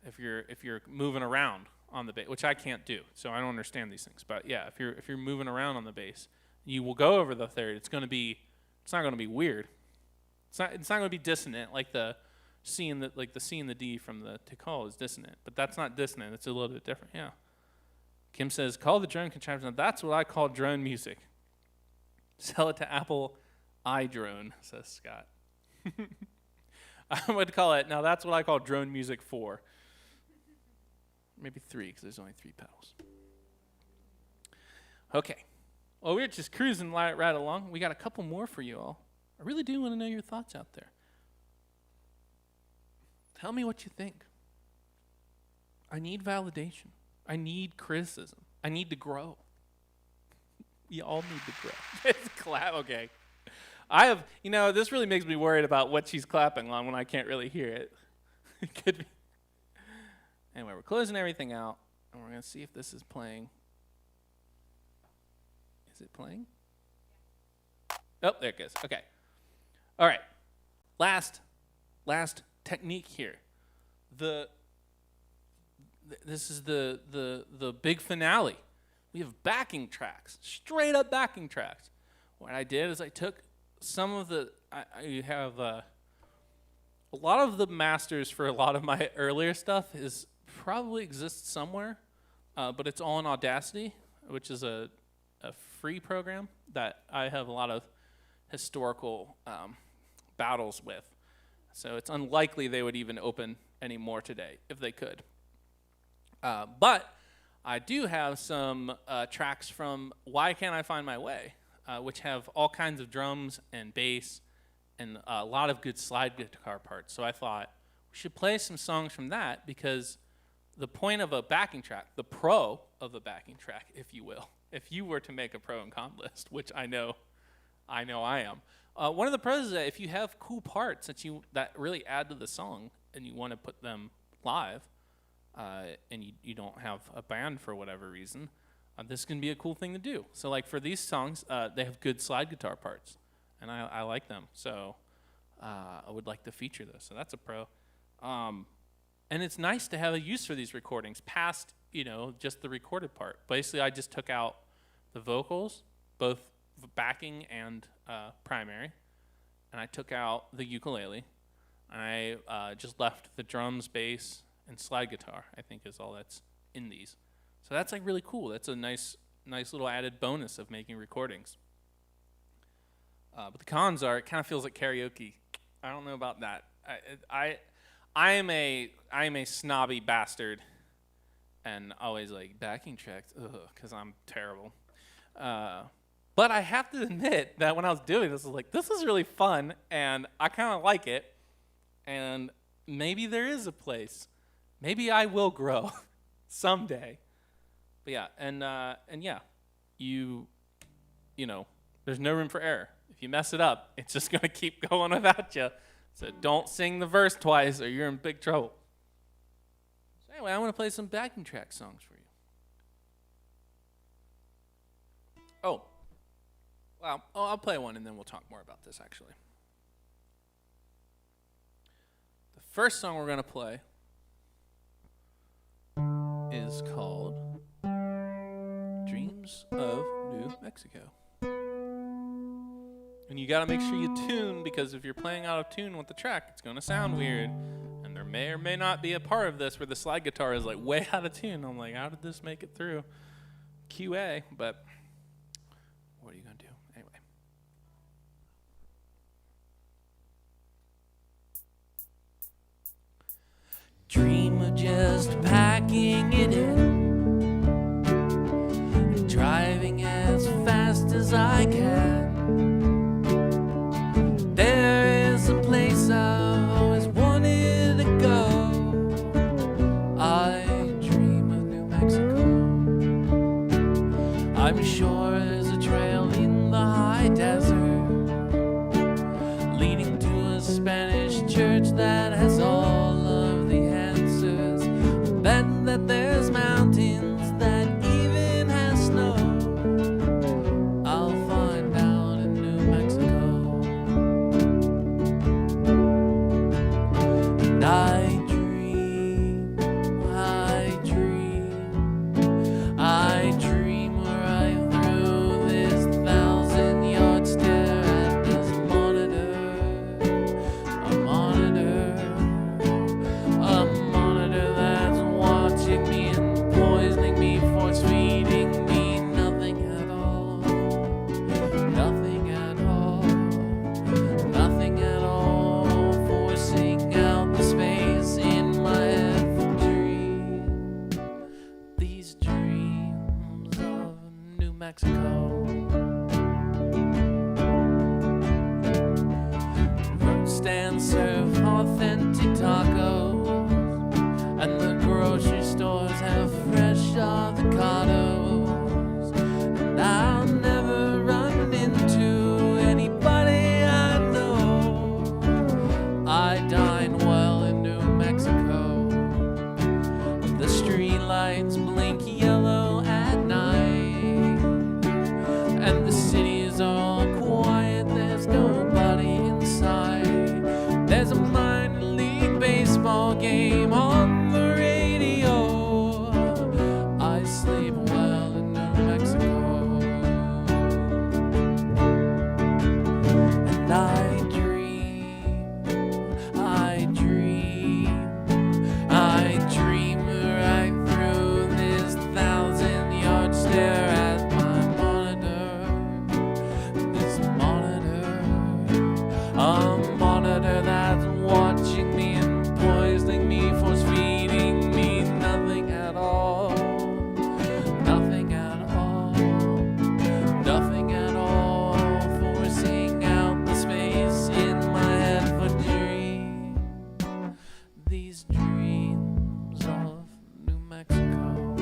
if you're moving around on the bass, which I can't do, so I don't understand these things, but yeah, if you're moving around on the bass, you will go over the third. It's not going to be weird. It's not going to be dissonant like the C and the D from the Tikal is dissonant, but that's not dissonant. It's a little bit different. Yeah. Kim says, call the drone contraption. That's what I call drone music. Sell it to Apple iDrone, says Scott. I would call it, now that's what I call drone music 4. Maybe 3, because there's only 3 pedals. Okay. Well, we're just cruising right along. We got a couple more for you all. I really do want to know your thoughts out there. Tell me what you think. I need validation. I need criticism. I need to grow. You all need to grow. It's clap. Okay. This really makes me worried about what she's clapping on when I can't really hear it. It could be. Anyway, we're closing everything out, and we're going to see if this is playing. Is it playing? Oh, there it goes. Okay. All right. Last technique here. This is the big finale. We have backing tracks, straight up backing tracks. What I did is I took some of I have a lot of the masters for a lot of my earlier stuff probably exists somewhere, but it's all in Audacity, which is a free program that I have a lot of historical battles with. So it's unlikely they would even open anymore today if they could. But I do have some tracks from Why Can't I Find My Way, which have all kinds of drums and bass and a lot of good slide guitar parts. So I thought we should play some songs from that because the point of a backing track, the pro of a backing track, if you will, if you were to make a pro and con list, which I know I am, one of the pros is that if you have cool parts that really add to the song and you want to put them live, and you don't have a band for whatever reason, this can be a cool thing to do. So like for these songs, they have good slide guitar parts, and I like them. So I would like to feature those. So that's a pro. And it's nice to have a use for these recordings past, just the recorded part. Basically, I just took out the vocals, both backing and primary, and I took out the ukulele, and I just left the drums, bass, and slide guitar, I think, is all that's in these. So that's like really cool. That's a nice little added bonus of making recordings. But the cons are, it kind of feels like karaoke. I don't know about that. I am a snobby bastard, and always like backing tracks, because I'm terrible. But I have to admit that when I was doing this, I was like, this is really fun, and I kind of like it, and maybe there is a place. Maybe I will grow someday. But yeah, and yeah, there's no room for error. If you mess it up, it's just going to keep going without you. So don't sing the verse twice or you're in big trouble. So anyway, I want to play some backing track songs for you. I'll play one and then we'll talk more about this actually. The first song we're going to play is called Dreams of New Mexico. And you got to make sure you tune, because if you're playing out of tune with the track, it's going to sound weird. And there may or may not be a part of this where the slide guitar is like way out of tune. I'm like, how did this make it through QA? But what are you going to do? Anyway.
dream of just packing it in and driving as fast as I can. There is a place I've always wanted to go. I dream of New Mexico. I'm sure there's a trail in the high desert leading to a Spanish church that has all of the answers. I bet that there's mountains that even has snow. I'll find out in New Mexico. And I dream right through this 1,000-yard stare at this monitor. A monitor that's watching me and poisoning me, force feeding me nothing at all. Nothing at all. Nothing at all. Forcing out the space in my head for dreams. These dreams of New Mexico. Road stands serve authentic tacos, and the grocery stores have fresh avocados. And I'll never run into anybody I know. I dine well in New Mexico. The street lights blink yellow at night, and the cities are all quiet. There's nobody inside. There's a minor league baseball game on the radio. I sleep well in New Mexico. And I dream right through this 1,000-yard stare at my monitor. This monitor, a monitor that's watching me and poisoning me, force feeding me nothing at all. Nothing at all. Nothing at all. Forcing out the space in my head for dreams. These dreams of New Mexico.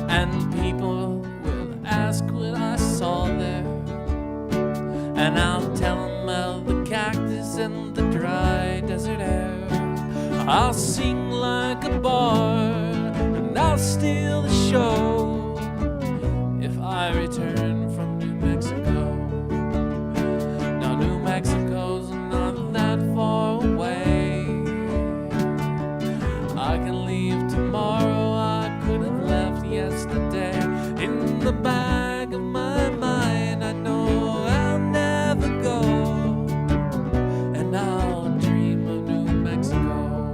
And people will ask what I saw there, and I'll tell them of the cactus and the dry desert air. I'll sing like a bard, and I'll steal the show if I return from New Mexico. Now New Mexico's not that far away. I can leave tomorrow, I could have left yesterday. In the back of my mind, I know I'll never go, and I'll dream of New Mexico.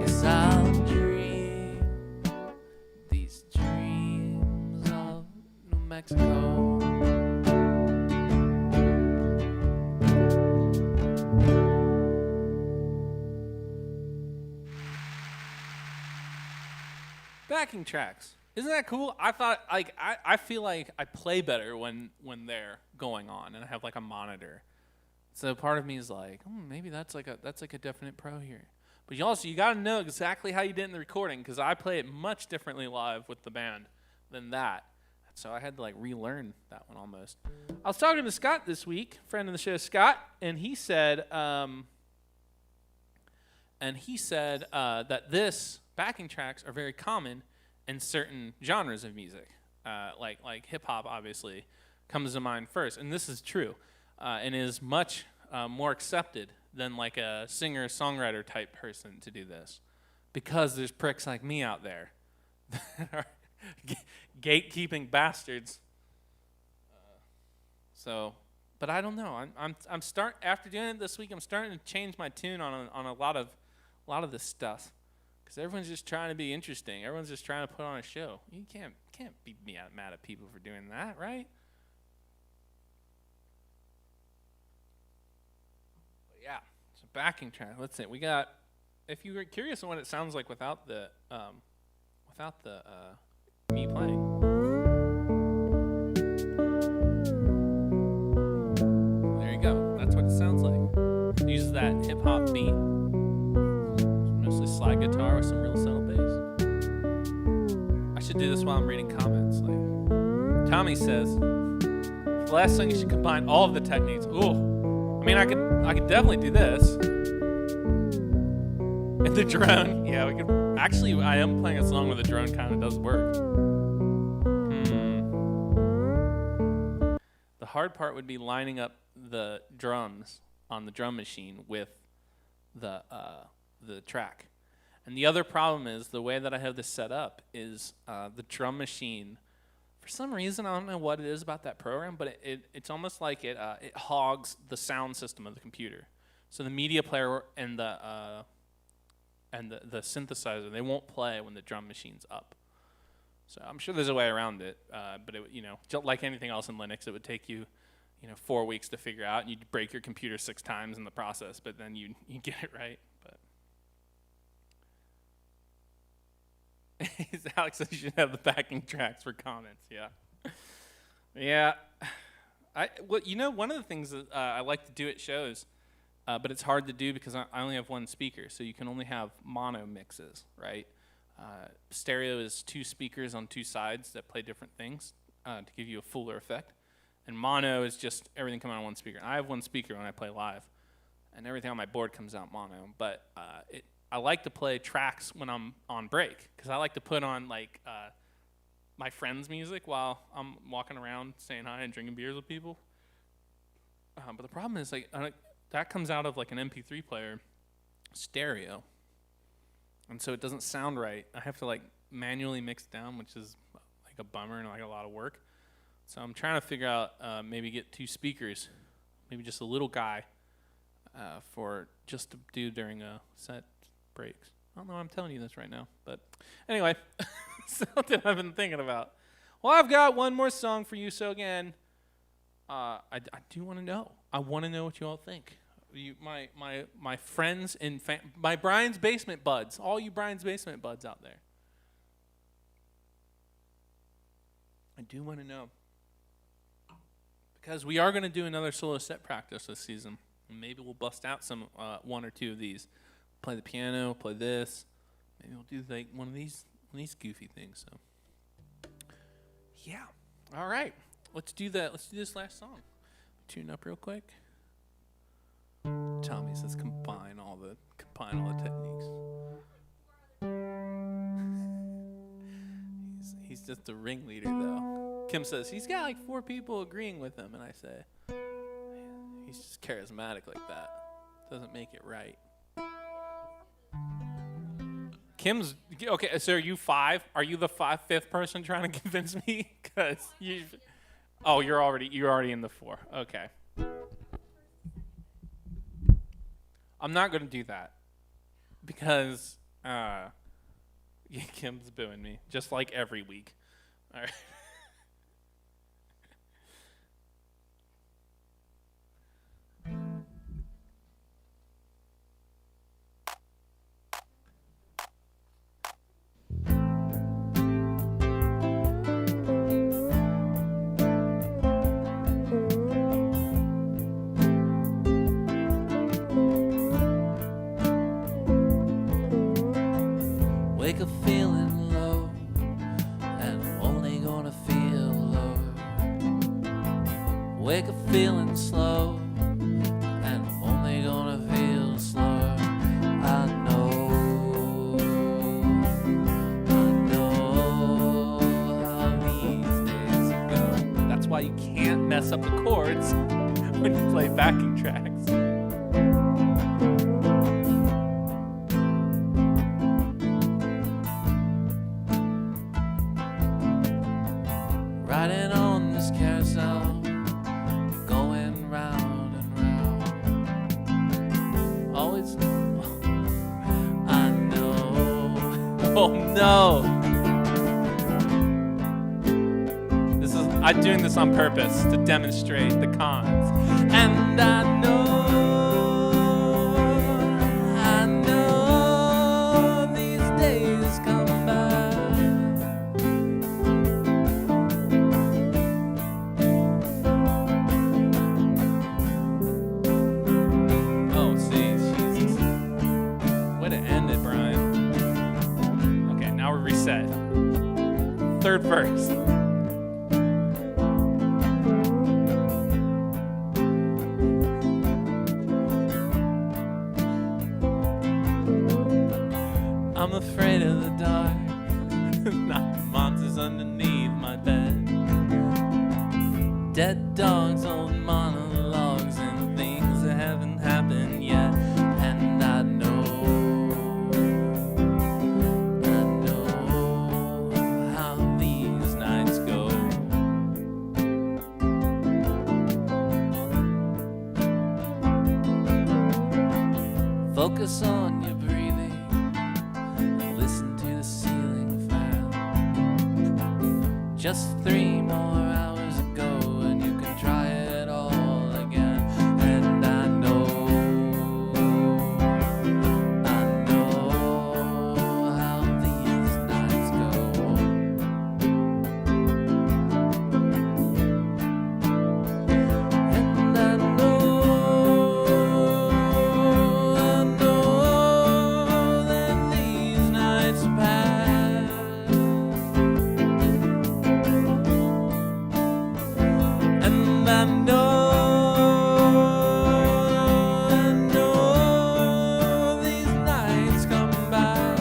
Yes, I'll dream these dreams of New Mexico.
Backing tracks. Isn't that cool? I thought I feel like I play better when they're going on and I have like a monitor. So part of me is like, maybe that's like a definite pro here. But you got to know exactly how you did in the recording, because I play it much differently live with the band than that. So I had to like relearn that one almost. I was talking to Scott this week, friend of the show Scott, and he said that this backing tracks are very common in certain genres of music, like hip hop obviously comes to mind first, and this is true, and is much more accepted than like a singer-songwriter type person to do this, because there's pricks like me out there that are gatekeeping bastards. But I don't know. I'm after doing it this week. I'm starting to change my tune on a lot of this stuff, because everyone's just trying to be interesting. Everyone's just trying to put on a show. You can't be mad at people for doing that, right?
Yeah, so backing track. Let's see. We got. If you were curious on what it sounds like without the me playing. There you go. That's what it sounds like. It uses that hip hop beat. Mostly slide guitar with some real subtle bass. I should do this while I'm reading comments. Like Tommy says, for the last song you should combine all of the techniques. Ooh, I mean I could definitely do this. And the drone, yeah, we could. Actually, I am playing a song where the drone kind of does work. The hard part would be lining up the drums on the drum machine with the track. And the other problem is the way that I have this set up is the drum machine. For some reason, I don't know what it is about that program, but it's almost like it hogs the sound system of the computer. So the media player and the synthesizer, they won't play when the drum machine's up. So I'm sure there's a way around it, but it, just like anything else in Linux, it would take you, 4 weeks to figure out, and you'd break your computer 6 times in the process, but then you get it right. But Alex says you should have the backing tracks for comments. Yeah. One of the things that I like to do at shows. But it's hard to do because I only have one speaker, so you can only have mono mixes, right? Stereo is 2 speakers on 2 sides that play different things to give you a fuller effect. And mono is just everything coming out on one speaker. I have one speaker when I play live, and everything on my board comes out mono. But I like to play tracks when I'm on break because I like to put on my friends' music while I'm walking around saying hi and drinking beers with people. But the problem is that comes out of like an MP3 player stereo. And so it doesn't sound right. I have to manually mix down, which is like a bummer and a lot of work. So I'm trying to figure out maybe get 2 speakers, maybe just a little guy for just to do during set breaks. I don't know why I'm telling you this right now, but anyway, something I've been thinking about. Well, I've got one more song for you. So again, I do want to know. I want to know what you all think. My friends and my Brian's Basement buds, all you Brian's Basement buds out there. I do want to know. Because we are going to do another solo set practice this season. And maybe we'll bust out some 1 or 2 of these. Play the piano, play this. Maybe we'll do one of these goofy things. So yeah. All right. Let's do that. Let's do this last song. Tune up real quick. Tommy says combine all the techniques. He's just a ringleader though. Kim says he's got 4 people agreeing with him, and I say he's just charismatic like that. Doesn't make it right. Kim's okay. So are you 5? Are you the 5th person trying to convince me? Because you're already in the 4. Okay. I'm not going to do that because Kim's booing me just like every week. All right.
Wake up feeling low, and I'm only gonna feel low. Wake up feeling slow, and I'm only gonna feel slow. I know how these days go.
That's why you can't mess up the chords when you play backing tracks.
Riding on this carousel, going round and round. Always, I know.
Oh no! I'm doing this on purpose to demonstrate the cons.
And I know
Way to end it, Brian. Okay, now we're reset. Third verse.
I'm afraid of the dark, not the monsters underneath my bed. Dead dogs, old monologues, and things that haven't happened yet. And I know how these nights go. Focus on your breathing. Listen to the ceiling fan. Just 3 more hours ago, and you can try it all again. And I know how these nights go. And I know that these nights pass. And I know these nights come back.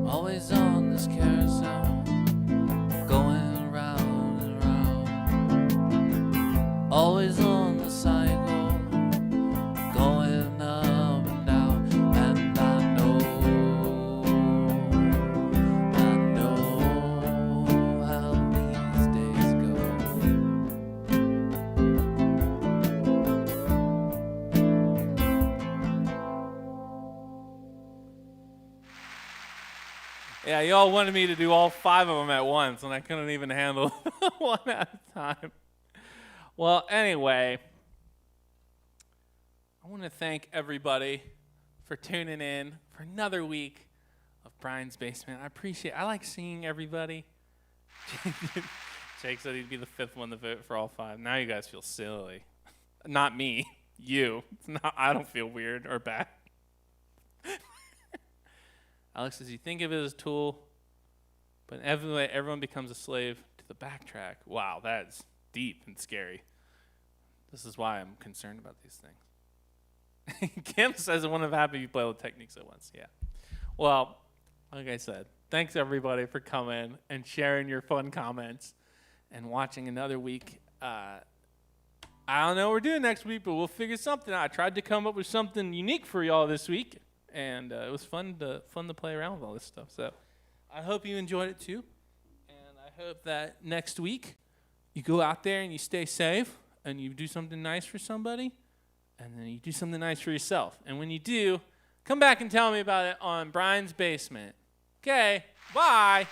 Always on this carousel, going round and round. Always on the cycle, going up and down. And I know how these days go.
Yeah, y'all wanted me to do all 5 of them at once, and I couldn't even handle one at a time. Well, anyway, I want to thank everybody for tuning in for another week of Brian's Basement. I like seeing everybody. Jake said he'd be the 5th one to vote for all 5. Now you guys feel silly. Not me, you. I don't feel weird or bad. Alex says you think of it as a tool, but everyone becomes a slave to the backtrack. Wow, that's deep and scary. This is why I'm concerned about these things. Kim says it wouldn't have happened if you play all the techniques at once. Yeah. Well, like I said, thanks everybody for coming and sharing your fun comments and watching another week. I don't know what we're doing next week, but we'll figure something out. I tried to come up with something unique for y'all this week, and it was fun to play around with all this stuff. So I hope you enjoyed it too, and I hope that next week you go out there and you stay safe and you do something nice for somebody, and then you do something nice for yourself. And when you do, come back and tell me about it on Brian's Basement. Okay, bye.